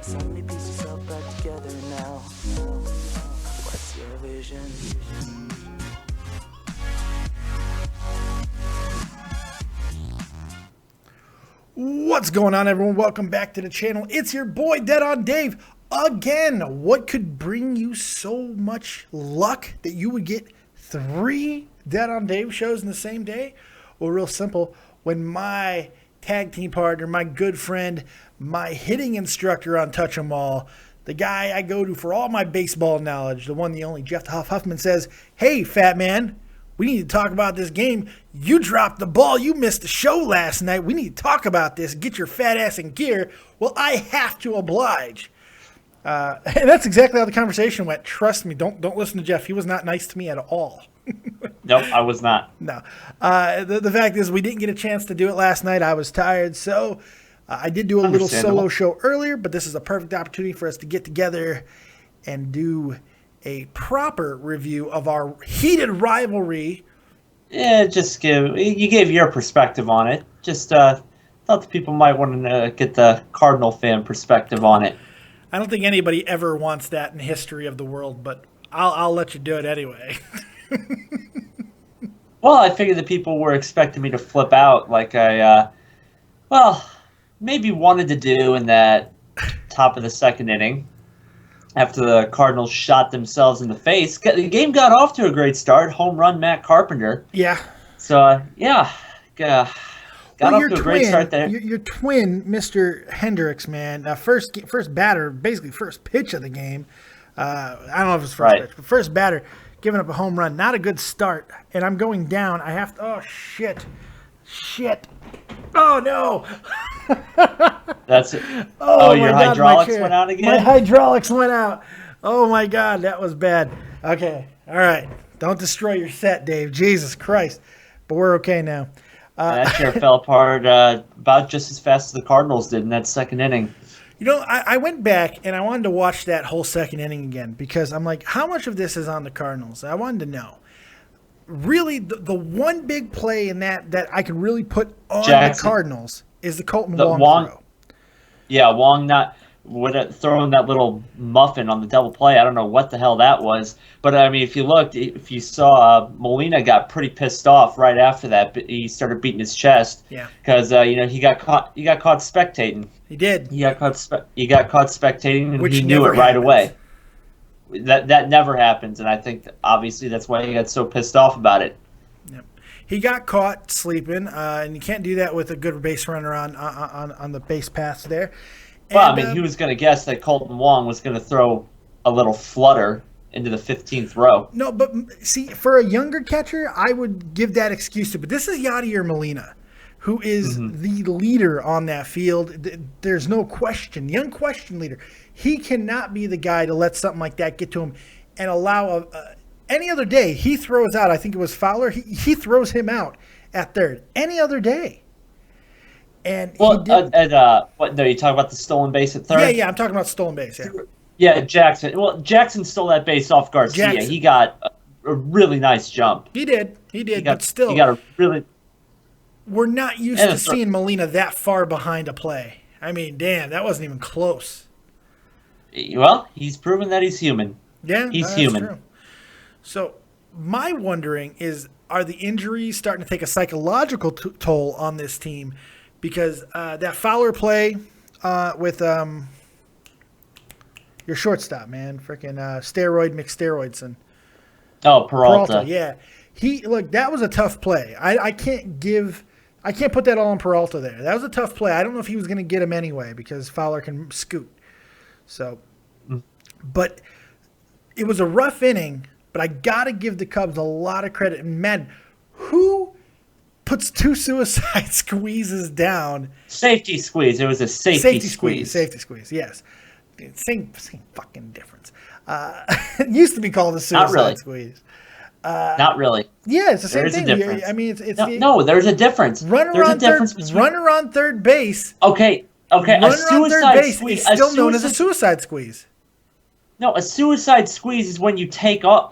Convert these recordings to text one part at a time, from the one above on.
So many pieces all back together now. What's your vision? What's going on, everyone? Welcome back to the channel. It's your boy, Dead on Dave. Again, what could bring you so much luck that you would get 3 Dead on Dave shows in the same day? Well, real simple. When my tag team partner, my good friend, my hitting instructor on Touch 'Em All, the guy I go to for all my baseball knowledge, the one, the only, Jeff Huffman says, "Hey, fat man, we need to talk about this game. You dropped the ball. You missed the show last night. We need to talk about this. Get your fat ass in gear." Well, I have to oblige. And that's exactly how the conversation went. Trust me. Don't listen to Jeff. He was not nice to me at all. Nope, I was not. No. The fact is we didn't get a chance to do it last night. I was tired. So I did do a little solo show earlier, but this is a perfect opportunity for us to get together and do a proper review of our heated rivalry. Yeah, you gave your perspective on it. Just thought the people might want to get the Cardinal fan perspective on it. I don't think anybody ever wants that in the history of the world, but I'll let you do it anyway. Well, I figured the people were expecting me to flip out like I, maybe wanted to do in that top of the second inning after the Cardinals shot themselves in the face. The game got off to a great start. Home run, Matt Carpenter. Yeah. So, got off to a great start there. Your twin, Mr. Hendricks, man, first batter, basically first pitch of the game. I don't know if it's first pitch, but first batter, giving up a home run. Not a good start. And I'm going down. I have to, oh, shit. Oh, no. That's it. Oh, your hydraulics went out again? My hydraulics went out. Oh, my God, that was bad. Okay, all right. Don't destroy your set, Dave. Jesus Christ. But we're okay now. That chair fell apart about just as fast as the Cardinals did in that second inning. You know, I went back and I wanted to watch that whole second inning again because I'm like, how much of this is on the Cardinals? I wanted to know. Really, the one big play in that I could really put on the Cardinals is the Colton Wong throw. Yeah, Wong throwing that little muffin on the double play. I don't know what the hell that was. But, I mean, if you saw, Molina got pretty pissed off right after that. He started beating his chest. Yeah. Because, he got caught spectating. He did. He got caught spectating, and Which he knew it right happens. away. That never happens, and I think, obviously, that's why he got so pissed off about it. Yep. He got caught sleeping, and you can't do that with a good base runner on the base paths there. Well, I mean, he was going to guess that Colton Wong was going to throw a little flutter into the 15th row. No, but see, for a younger catcher, I would give that excuse to. But this is Yadier Molina, who is the leader on that field. There's no question. The unquestioned leader. He cannot be the guy to let something like that get to him and allow any other day. He throws out, I think it was Fowler. He throws him out at third. Any other day. And well, no, you talk about the stolen base at third? Yeah, I'm talking about stolen base, yeah. Yeah, Jackson. Well, Jackson stole that base off Garcia. Jackson. He got a really nice jump. He did, but still. He got a really... We're not used to seeing Molina that far behind a play. I mean, damn, that wasn't even close. Well, he's proven that he's human. Yeah, he's human. True. So, my wondering is, are the injuries starting to take a psychological toll on this team? Because that Fowler play with your shortstop, man, freaking steroid McSteroidson. Oh, Peralta. Yeah, that was a tough play. I can't put that all on Peralta there. That was a tough play. I don't know if he was going to get him anyway because Fowler can scoot. So, but it was a rough inning. But I got to give the Cubs a lot of credit. And man, who puts 2 suicide squeezes down? Safety squeeze. It was a safety squeeze. Safety squeeze, yes. Same fucking difference. It used to be called a suicide squeeze. Not really. Yeah, it's the same thing. There is a difference. I mean, it's no, there's a difference. Runner on third base. Okay. Runner on third base is still known as a suicide squeeze. No, a suicide squeeze is when you take off.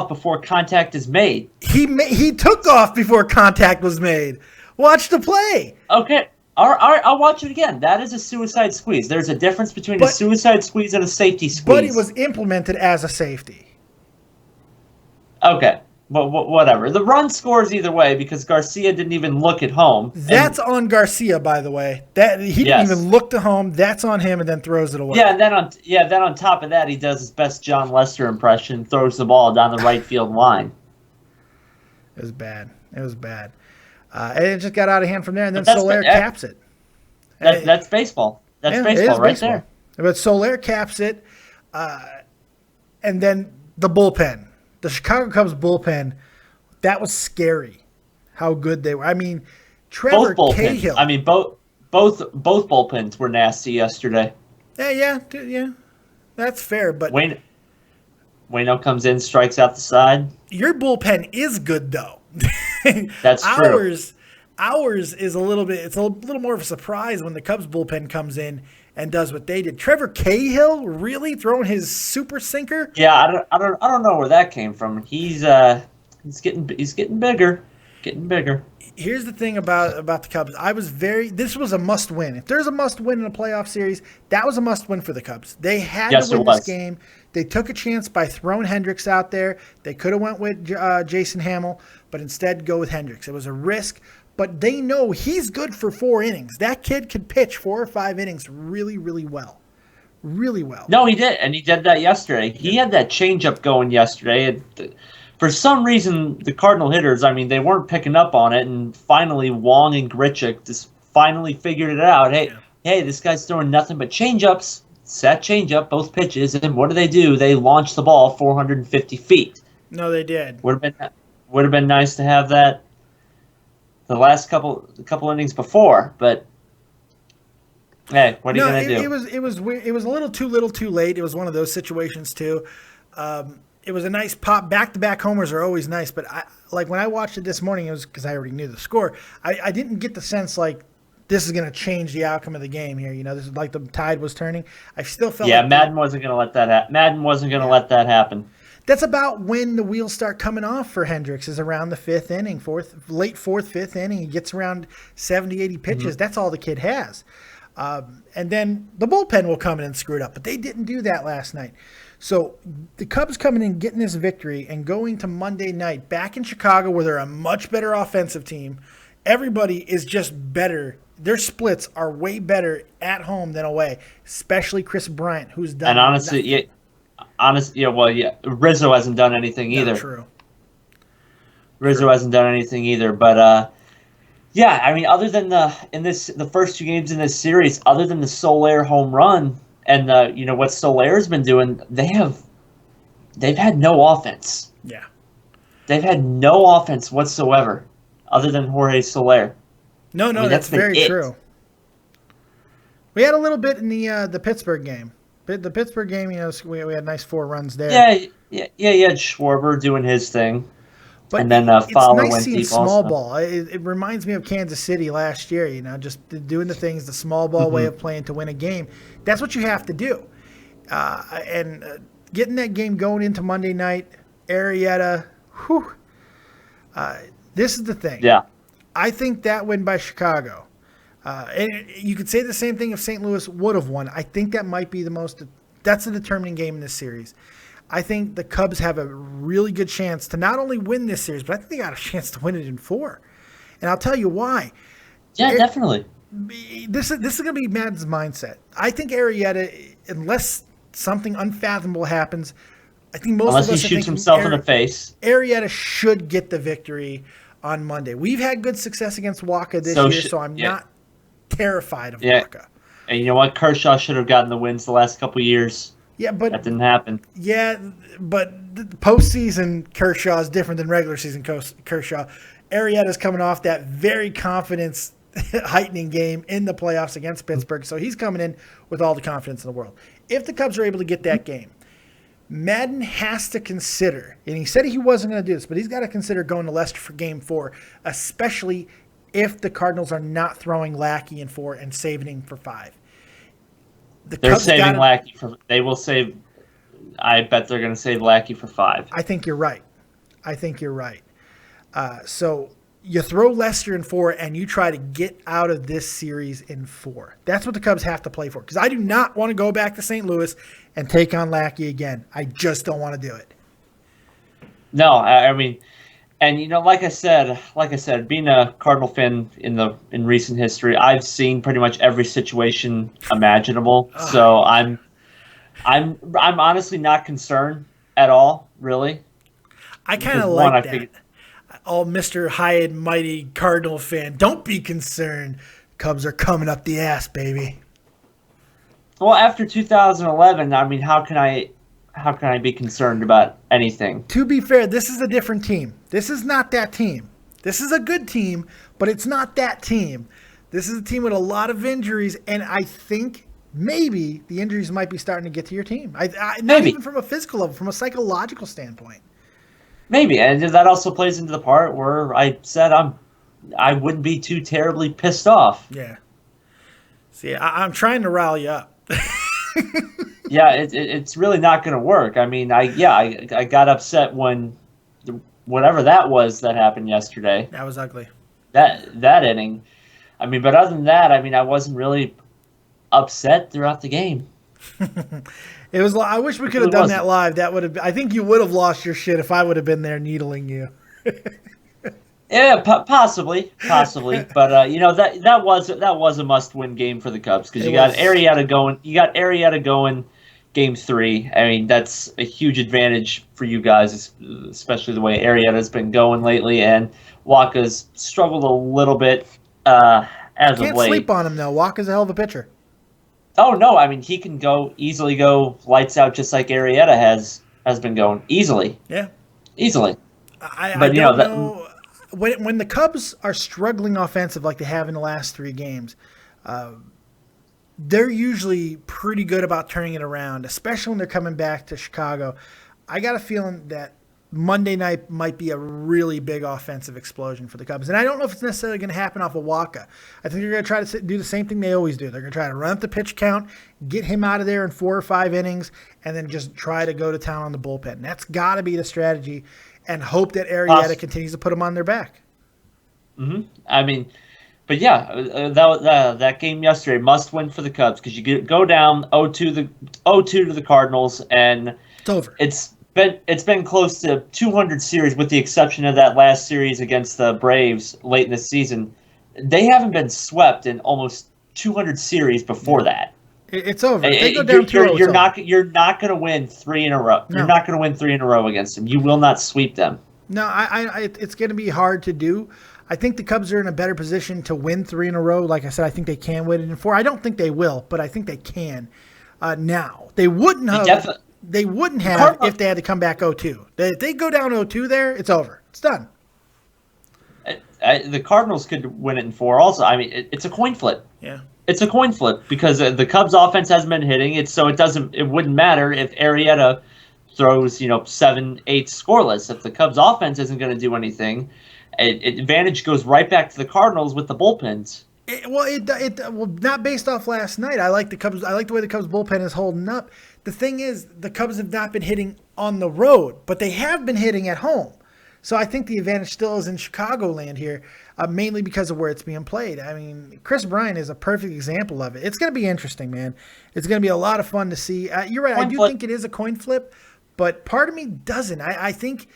Before contact is made. He took off before contact was made. Watch the play. Okay. All right, I'll watch it again. That is a suicide squeeze. There's a difference between a suicide squeeze and a safety squeeze. But it was implemented as a safety. Okay. But whatever. The run scores either way because Garcia didn't even look at home. That's on Garcia, by the way. That he didn't even look to home. That's on him, and then throws it away. Yeah, and then on top of that, he does his best John Lester impression, throws the ball down the right field line. It was bad. It was bad. And it just got out of hand from there, and then Soler caps it. That's baseball. That's baseball right there. But Soler caps it, and then the bullpen. The Chicago Cubs bullpen, that was scary how good they were. I mean, Trevor Cahill. I mean, both bullpens were nasty yesterday. Yeah, that's fair. But Waino comes in, strikes out the side. Your bullpen is good, though. That's true. Ours is a little bit. It's a little more of a surprise when the Cubs bullpen comes in and does what they did. Trevor Cahill really throwing his super sinker. Yeah, I don't know where that came from. He's getting bigger, Here's the thing about the Cubs. This was a must win. If there's a must win in a playoff series, that was a must win for the Cubs. They had to win this game. They took a chance by throwing Hendricks out there. They could have went with Jason Hamill, but instead go with Hendricks. It was a risk. But they know he's good for 4 innings. That kid could pitch 4 or 5 innings really, really well. Really well. No, he did, and he did that yesterday. He had that changeup going yesterday. For some reason, the Cardinal hitters, I mean, they weren't picking up on it, and finally Wong and Grichuk just finally figured it out. Hey, this guy's throwing nothing but changeups. Set changeup, both pitches, and what do? They launched the ball 450 feet. No, they did. Would have been nice to have that the last couple innings before, but hey, what are you gonna do? It was weird. It was a little too late. It was one of those situations too. It was a nice pop. Back-to-back homers are always nice, but when I watched it this morning, it was because I already knew the score. I didn't get the sense like this is going to change the outcome of the game here. You know, this is like the tide was turning. I still felt Madden wasn't going to let that happen. Let that happen. That's about when the wheels start coming off for Hendricks, is around the 5th inning, late 4th, 5th inning. He gets around 70, 80 pitches. Mm-hmm. That's all the kid has. And then the bullpen will come in and screw it up. But they didn't do that last night. So the Cubs coming in, getting this victory, and going to Monday night back in Chicago where they're a much better offensive team. Everybody is just better. Their splits are way better at home than away, especially Chris Bryant, who's done. And honestly, Rizzo hasn't done anything either. True. Rizzo hasn't done anything either, but I mean, other than the first 2 games in this series, other than the Soler home run and what Soler's been doing, they've had no offense. Yeah, they've had no offense whatsoever, other than Jorge Soler. No, I mean, that's very true. We had a little bit in the Pittsburgh game. The Pittsburgh game, we had nice 4 runs there. Yeah. You had Schwarber doing his thing, but and then Fowler went deep. Small ball. It reminds me of Kansas City last year. Just doing the things, the small ball way of playing to win a game. That's what you have to do. And getting that game going into Monday night, Arrieta. Whew. This is the thing. Yeah. I think that win by Chicago. And you could say the same thing if St. Louis would have won. I think that might be that's the determining game in this series. I think the Cubs have a really good chance to not only win this series, but I think they got a chance to win it in 4. And I'll tell you why. Yeah, definitely. This is going to be Madden's mindset. I think Arrieta, unless something unfathomable happens, I think unless he shoots himself in the face, Arrieta should get the victory on Monday. We've had good success against Waka this year, so I'm not terrified of Waka. And you know what? Kershaw should have gotten the wins the last couple of years. Yeah, but that didn't happen. Yeah, but the postseason Kershaw is different than regular season Kershaw. Arrieta's coming off that very confidence heightening game in the playoffs against Pittsburgh, so he's coming in with all the confidence in the world. If the Cubs are able to get that game, Madden has to consider, and he said he wasn't going to do this, but he's got to consider going to Lester for Game 4, especially if the Cardinals are not throwing Lackey in 4 and saving him for 5. They're saving Lackey for. They will save. I bet they're going to save Lackey for 5. I think you're right. So you throw Lester in 4 and you try to get out of this series in 4. That's what the Cubs have to play for. Because I do not want to go back to St. Louis and take on Lackey again. I just don't want to do it. No, I mean, and like I said, being a Cardinal fan in recent history, I've seen pretty much every situation imaginable. So I'm honestly not concerned at all, really. I kind of like that. Oh, Mr. High and Mighty Cardinal fan, don't be concerned. Cubs are coming up the ass, baby. Well, after 2011, I mean, how can I be concerned about anything? To be fair, this is a different team. This is not that team. This is a good team, but it's not that team. This is a team with a lot of injuries, and I think maybe the injuries might be starting to get to your team. Not even from a physical level, from a psychological standpoint. Maybe, and that also plays into the part where I said I wouldn't be too terribly pissed off. Yeah. See, I'm trying to rally you up. Yeah, it's really not going to work. I mean, I got upset when whatever that was that happened yesterday. That was ugly. That inning. I mean, but other than that, I mean, I wasn't really upset throughout the game. It was. I wish we could have done that live. That would have. I think you would have lost your shit if I would have been there needling you. Yeah, possibly. But that was a must-win game for the Cubs because you got Arrieta going. You got Arrieta going game 3. I mean, that's a huge advantage for you guys, especially the way Arrieta's been going lately, and Waka's struggled a little bit as of late. Can't sleep on him though. Waka's a hell of a pitcher. Oh no! I mean, he can easily go lights out just like Arrieta has been going easily. Yeah, easily. I don't know. When the Cubs are struggling offensive like they have in the last 3 games, they're usually pretty good about turning it around, especially when they're coming back to Chicago. I got a feeling that Monday night might be a really big offensive explosion for the Cubs. And I don't know if it's necessarily going to happen off of Waka. I think they're going to try to do the same thing they always do. They're going to try to run up the pitch count, get him out of there in 4 or 5 innings, and then just try to go to town on the bullpen. That's got to be the strategy, and hope that Arrieta continues to put them on their back. Mm-hmm. I mean, but yeah, that game yesterday must win for the Cubs because you go down 0-2 to the Cardinals, and it's over. It's been close to 200 series, with the exception of that last series against the Braves late in the season. They haven't been swept in almost 200 series before that. It's over. If they go down 2-0, you're not going to win 3 in a row. No. You're not going to win 3 in a row against them. You will not sweep them. No, it's going to be hard to do. I think the Cubs are in a better position to win 3 in a row. Like I said, I think they can win it in 4. I don't think they will, but I think they can. Now they wouldn't have. They wouldn't have if they had to come back 0-2. If they go down 0-2 there, it's over. It's done. The Cardinals could win it in 4 also. I mean, it's a coin flip. Yeah. It's a coin flip because the Cubs offense hasn't been hitting it, so it wouldn't matter if Arrieta throws 7-8 scoreless. If the Cubs offense isn't going to do anything, advantage goes right back to the Cardinals with the bullpens. Well, not based off last night. I like the Cubs. I like the way the Cubs bullpen is holding up. The thing is, the Cubs have not been hitting on the road, but they have been hitting at home. So I think the advantage still is in Chicagoland here, mainly because of where it's being played. I mean, Chris Bryant is a perfect example of it. It's going to be interesting, man. It's going to be a lot of fun to see. You're right. I do think it is a coin flip, but part of me doesn't. I think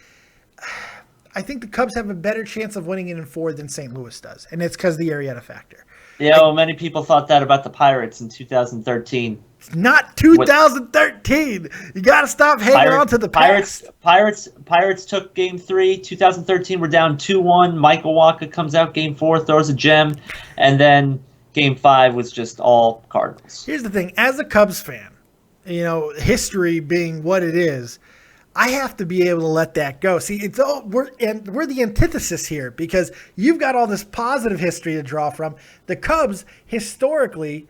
the Cubs have a better chance of winning it in 4 than St. Louis does, and it's because of the Arrieta factor. Yeah, many people thought that about the Pirates in 2013. It's not 2013. You got to stop hanging on to the past. Pirates took Game 3. 2013, we're down 2-1. Michael Wacha comes out Game 4, throws a gem, and then Game 5 was just all Cardinals. Here's the thing. As a Cubs fan, history being what it is, I have to be able to let that go. See, we're the antithesis here because you've got all this positive history to draw from. The Cubs historically,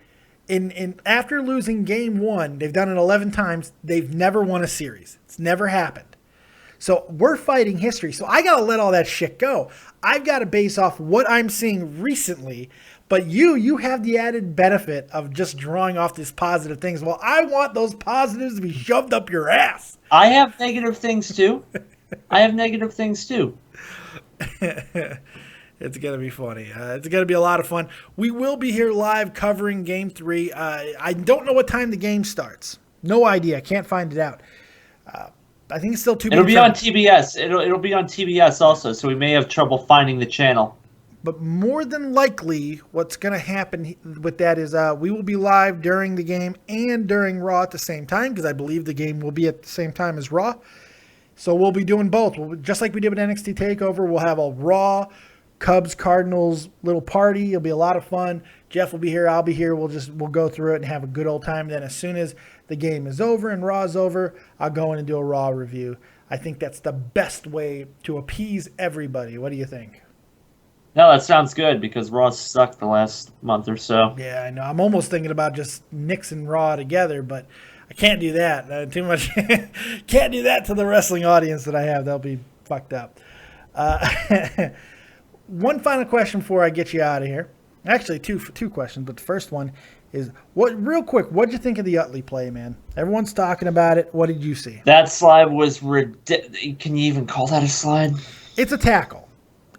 in after losing Game 1, they've done it 11 times. They've never won a series. It's never happened. So we're fighting history. So I got to let all that shit go. I've got to base off what I'm seeing recently. But you have the added benefit of just drawing off these positive things. Well, I want those positives to be shoved up your ass. I have negative things too. It's going to be funny. It's going to be a lot of fun. We will be here live covering Game 3. I don't know what time the game starts. No idea. I can't find it out. I think it's still too. It'll be on TBS. It'll be on TBS also, so we may have trouble finding the channel. But more than likely, what's going to happen with that is we will be live during the game and during Raw at the same time, because I believe the game will be at the same time as Raw. So we'll be doing both. Just like we did with NXT TakeOver, we'll have a Raw, Cubs, Cardinals little party. It'll be a lot of fun. Jeff will be here. I'll be here. We'll go through it and have a good old time. Then as soon as the game is over and Raw is over, I'll go in and do a Raw review. I think that's the best way to appease everybody. What do you think? No, that sounds good because Raw sucked the last month or so. Yeah, I know. I'm almost thinking about just mixing Raw together, but I can't do that. Too much. Can't do that to the wrestling audience that I have. They'll be fucked up. One final question before I get you out of here. Actually, two questions, but the first one is, real quick, what did you think of the Utley play, man? Everyone's talking about it. What did you see? That slide was ridiculous. Can you even call that a slide? It's a tackle.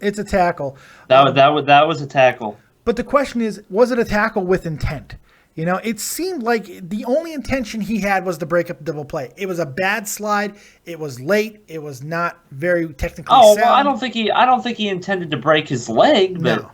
It's a tackle. That was a tackle. But the question is, was it a tackle with intent? You know, it seemed like the only intention he had was to break up the double play. It was a bad slide. It was late. It was not very technically sound. Well, I don't think he intended to break his leg. But... No.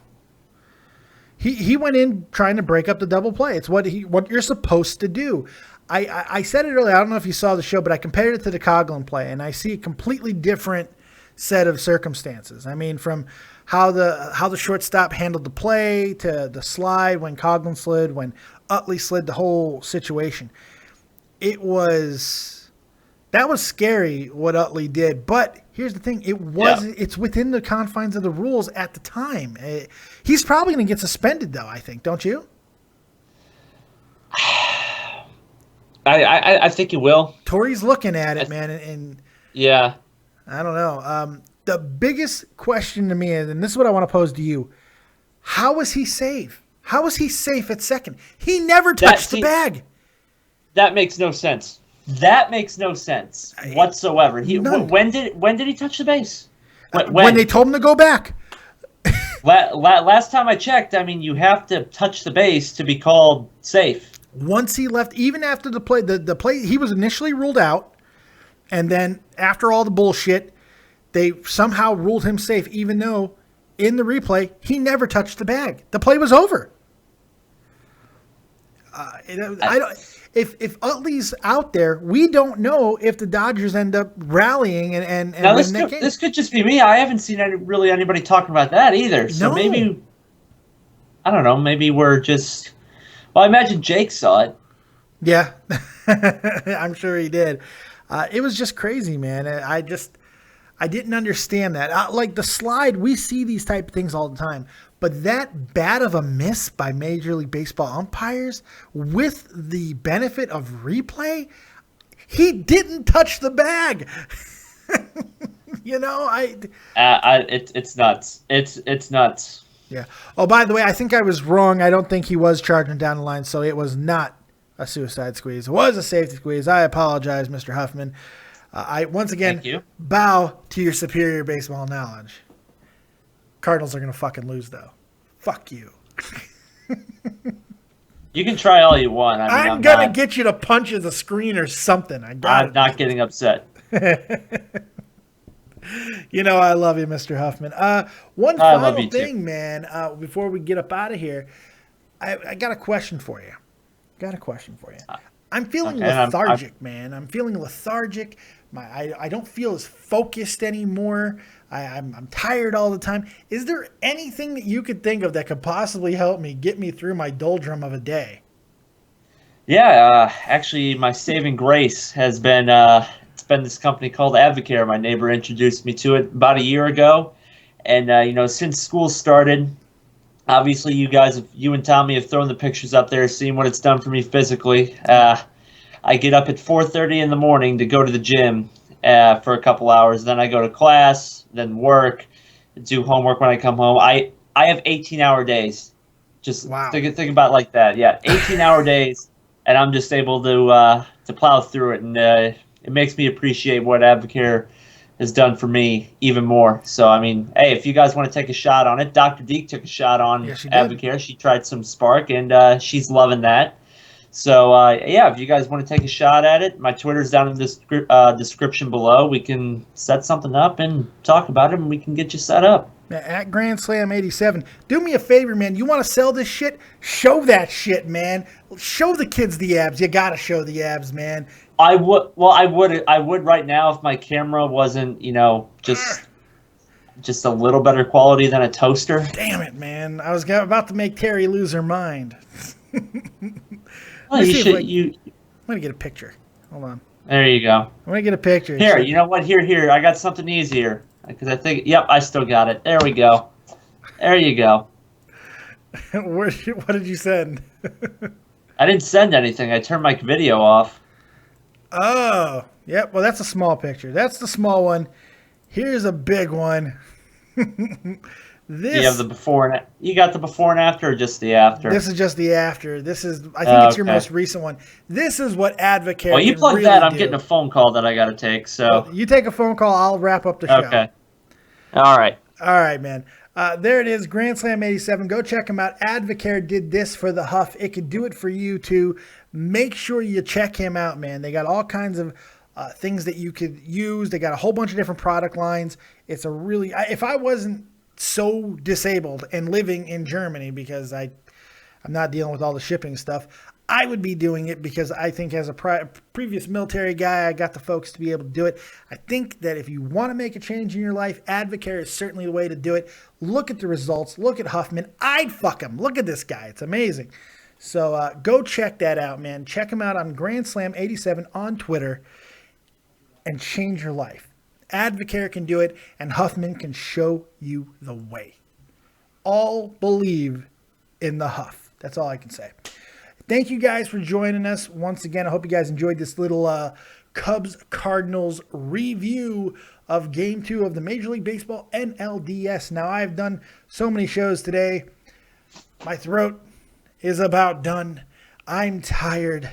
He went in trying to break up the double play. It's what you're supposed to do. I said it earlier. I don't know if you saw the show, but I compared it to the Coughlin play, and I see a completely different set of circumstances. I mean, from how the shortstop handled the play to the slide when Coughlin slid, when Utley slid, the whole situation. That was scary what Utley did. But here's the thing: it's within the confines of the rules at the time. He's probably going to get suspended, though. I think, don't you? I think he will. Tori's looking at it, man, and yeah. I don't know. The biggest question to me is, and this is what I want to pose to you: how was he safe? How was he safe at second? He never touched the bag. That makes no sense. That makes no sense whatsoever. When did he touch the base? When they told him to go back. Last time I checked, I mean, you have to touch the base to be called safe. Once he left, even after the play, the play, he was initially ruled out, and then after all the bullshit, they somehow ruled him safe, even though in the replay he never touched the bag. The play was over. If Utley's out there, we don't know if the Dodgers end up rallying and now this could just be me. I haven't seen anybody talking about that either. So maybe, I don't know. Maybe we're just. Well, I imagine Jake saw it. Yeah, I'm sure he did. It was just crazy, man. I didn't understand that. Like the slide, we see these type of things all the time. But that bad of a miss by Major League Baseball umpires with the benefit of replay, he didn't touch the bag. You know, it's nuts. It's nuts. Yeah. Oh, by the way, I think I was wrong. I don't think he was charging down the line, so it was not a suicide squeeze. It was a safety squeeze. I apologize, Mr. Huffman. I once again bow to your superior baseball knowledge. Cardinals are going to fucking lose, though. Fuck you. You can try all you want. I'm going to get you to punch the screen or something. I'm not getting upset. You know I love you, Mr. Huffman. One final thing, man, before we get up out of here. I got a question for you. I'm feeling lethargic, man. I'm feeling lethargic. I don't feel as focused anymore. I'm tired all the time. Is there anything that you could think of that could possibly help me get me through my doldrum of a day? Yeah, actually, my saving grace has been it's been this company called Advocare. My neighbor introduced me to it about a year ago, and since school started, obviously you and Tommy have thrown the pictures up there, seeing what it's done for me physically. I get up at 4:30 in the morning to go to the gym for a couple hours. Then I go to class, then work, do homework when I come home. I have 18-hour days. Just think about it like that. Yeah, 18-hour days, and I'm just able to plow through it, and it makes me appreciate what Advocare has done for me even more. So, I mean, hey, if you guys want to take a shot on it, Dr. Deke took a shot on Advocare. She tried some Spark, and she's loving that. So, yeah, if you guys want to take a shot at it, my Twitter's down in the description below. We can set something up and talk about it, and we can get you set up. At Grand Slam 87, do me a favor, man. You want to sell this shit? Show that shit, man. Show the kids the abs. You got to show the abs, man. I would. Well, I would right now if my camera wasn't, just a little better quality than a toaster. Damn it, man! I was about to make Terry lose her mind. Well, I'm gonna get a picture. Hold on. There you go. I'm gonna get a picture. Here, you know what? Here. I got something easier because I think. Yep, I still got it. There we go. There you go. What did you send? I didn't send anything. I turned my video off. Oh, yep. Well, that's a small picture. That's the small one. Here's a big one. You have the before and you got the before and after, or just the after? This is just the after. This is, I think it's your most recent one. This is what Advocare. Well, you plug really that. I'm do. getting a phone call that I got to take. So well, you take a phone call. I'll wrap up the show. Okay. All right. All right, man. There it is, Grand Slam 87. Go check them out. Advocare did this for the Huff. It could do it for you too. Make sure you check him out, man. They got all kinds of things that you could use. They got a whole bunch of different product lines. It's a really, if I wasn't so disabled and living in Germany because I'm not dealing with all the shipping stuff, I would be doing it because I think as a previous military guy, I got the folks to be able to do it. I think that if you want to make a change in your life, Advocare is certainly the way to do it. Look at the results. Look at Huffman. I'd fuck him. Look at this guy. It's amazing. So go check that out, man. Check him out on Grand Slam 87 on Twitter and change your life. Advocare can do it, and Huffman can show you the way. All believe in the Huff. That's all I can say. Thank you guys for joining us once again. I hope you guys enjoyed this little Cubs-Cardinals review of Game 2 of the Major League Baseball NLDS. Now, I've done so many shows today. My throat is about done. I'm tired.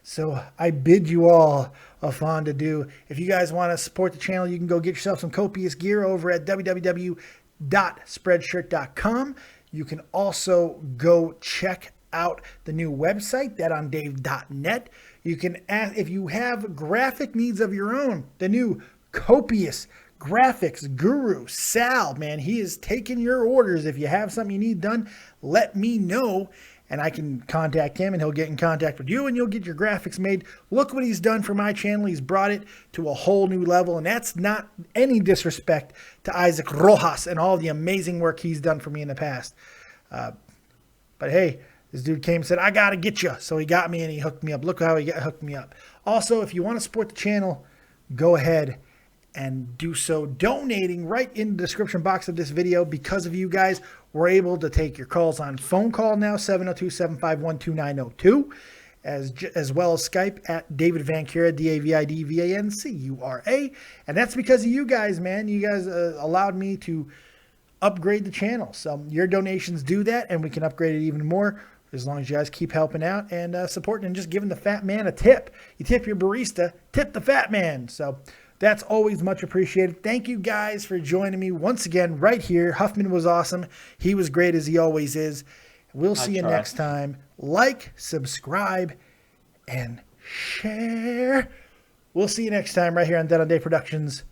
So I bid you all a fond adieu. If you guys want to support the channel, you can go get yourself some copious gear over at www.spreadshirt.com. You can also go check out the new website, thatondave.net. You can ask if you have graphic needs of your own. The new copious graphics guru, Sal, man, he is taking your orders. If you have something you need done, let me know, and I can contact him, and he'll get in contact with you, and you'll get your graphics made. Look what he's done for my channel. He's brought it to a whole new level, and that's not any disrespect to Isaac Rojas and all the amazing work he's done for me in the past. But hey, this dude came and said, I got to get you. So he got me and he hooked me up. Look how he hooked me up. Also, if you want to support the channel, go ahead and do so donating right in the description box of this video. Because of you guys, we're able to take your calls on phone call now, 702-751-2902, as well as Skype at davidvancura, DAVIDVANCURA. And that's because of you guys, man. You guys allowed me to upgrade the channel. So your donations do that, and we can upgrade it even more as long as you guys keep helping out and supporting and just giving the fat man a tip. You tip your barista, tip the fat man. So that's always much appreciated. Thank you guys for joining me once again right here. Huffman was awesome. He was great as he always is. We'll see you next time. Like, subscribe, and share. We'll see you next time right here on Dead on Day Productions.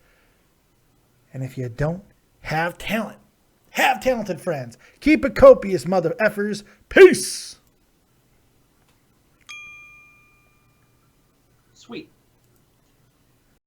And if you don't have talent, have talented friends. Keep it copious, mother effers. Peace. Sweet.